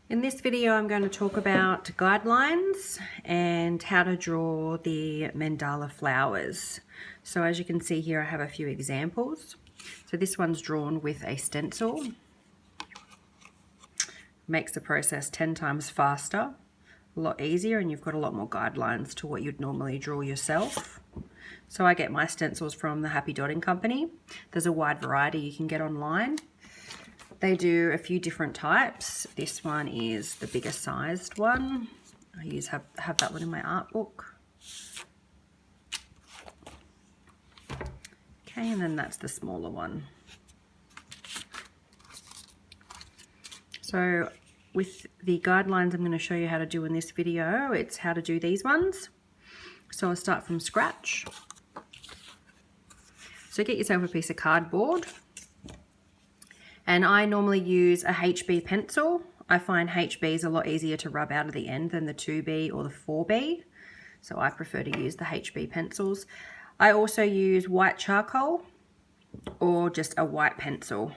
In this video, I'm going to talk about guidelines and how to draw the mandala flowers. So as you can see here, I have a few examples. So this one's drawn with a stencil. Makes the process 10 times faster, a lot easier, and you've got a lot more guidelines to what you'd normally draw yourself. So I get my stencils from the Happy Dotting Company. There's a wide variety you can get online. They do a few different types. This one is the bigger sized one. I have that one in my art book. Okay, and then that's the smaller one. So with the guidelines I'm going to show you how to do in this video, it's how to do these ones. So I'll start from scratch. So get yourself a piece of cardboard. And I normally use a HB pencil. I find HB is a lot easier to rub out of the end than the 2B or the 4B. So I prefer to use the HB pencils. I also use white charcoal or just a white pencil.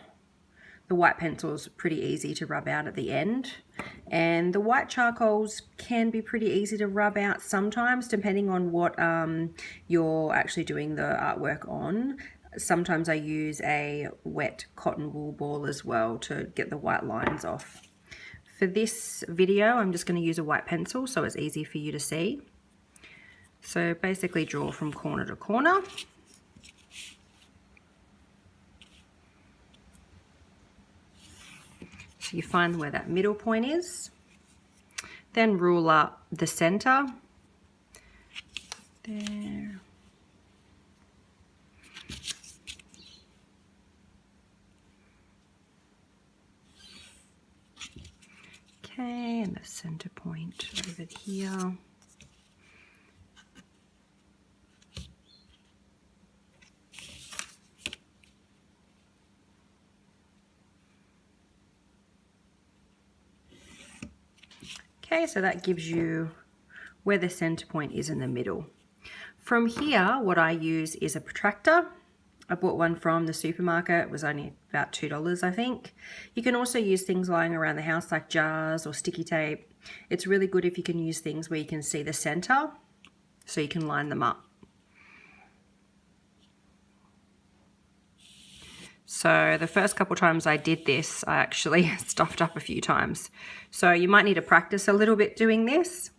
The white pencil's pretty easy to rub out at the end. And the white charcoals can be pretty easy to rub out sometimes, depending on what you're actually doing the artwork on. Sometimes I use a wet cotton wool ball as well to get the white lines off. For this video, I'm just going to use a white pencil so it's easy for you to see. So basically draw from corner to corner. So you find where that middle point is. Then rule up the center. There. Okay, and the center point over here. Okay, so that gives you where the center point is in the middle. From here, what I use is a protractor. I bought one from the supermarket. It was only about $2, I think. You can also use things lying around the house like jars or sticky tape. It's really good if you can use things where you can see the center so you can line them up. So the first couple times I did this, I actually stuffed up a few times. So you might need to practice a little bit doing this.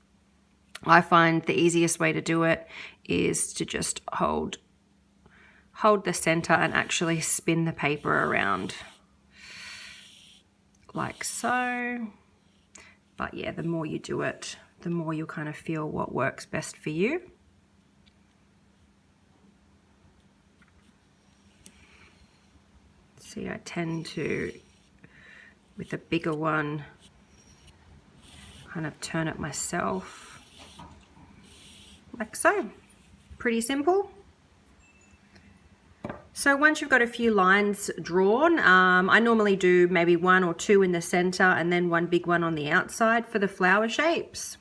I find the easiest way to do it is to just hold the center and actually spin the paper around like so. But yeah, the more you do it, the more you'll kind of feel what works best for you. See, I tend to, with a bigger one, kind of turn it myself like so. Pretty simple. So once you've got a few lines drawn, I normally do maybe 1 or 2 in the center and then one big one on the outside for the flower shapes.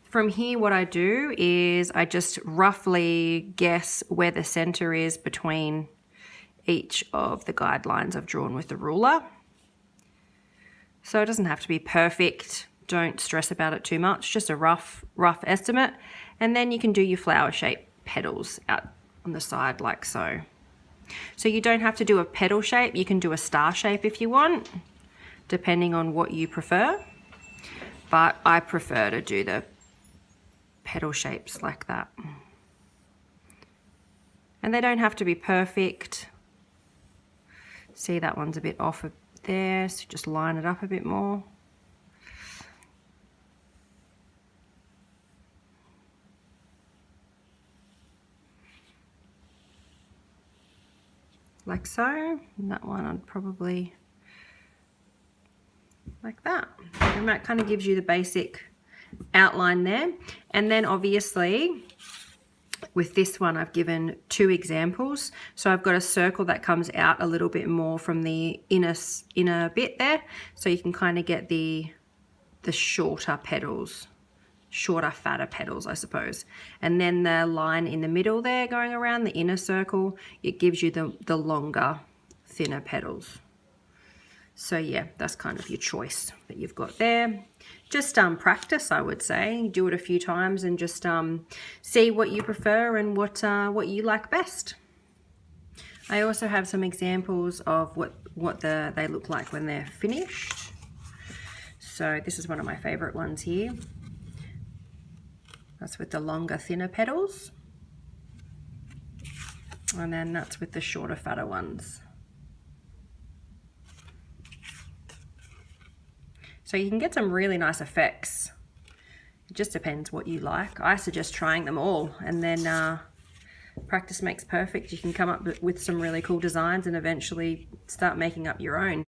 From here, what I do is I just roughly guess where the center is between each of the guidelines I've drawn with the ruler. So it doesn't have to be perfect. Don't stress about it too much, just a rough estimate. And then you can do your flower shape petals out on the side like so. So you don't have to do a petal shape, you can do a star shape if you want, depending on what you prefer. But I prefer to do the petal shapes like that. And they don't have to be perfect. See, that one's a bit off there, so just line it up a bit more. Like so, and that one I'd probably like that. And that kind of gives you the basic outline there. And then obviously with this one I've given 2 examples. So I've got a circle that comes out a little bit more from the inner bit there. So you can kind of get the shorter petals. Shorter, fatter petals, I suppose. And then the line in the middle there going around the inner circle, it gives you the longer, thinner petals. So yeah, that's kind of your choice that you've got there. Just practice, I would say. Do it a few times and just see what you prefer and what you like best. I also have some examples of what they look like when they're finished. So this is one of my favorite ones here. That's with the longer, thinner petals. And then that's with the shorter, fatter ones. So you can get some really nice effects. It just depends what you like. I suggest trying them all, and then practice makes perfect. You can come up with some really cool designs and eventually start making up your own.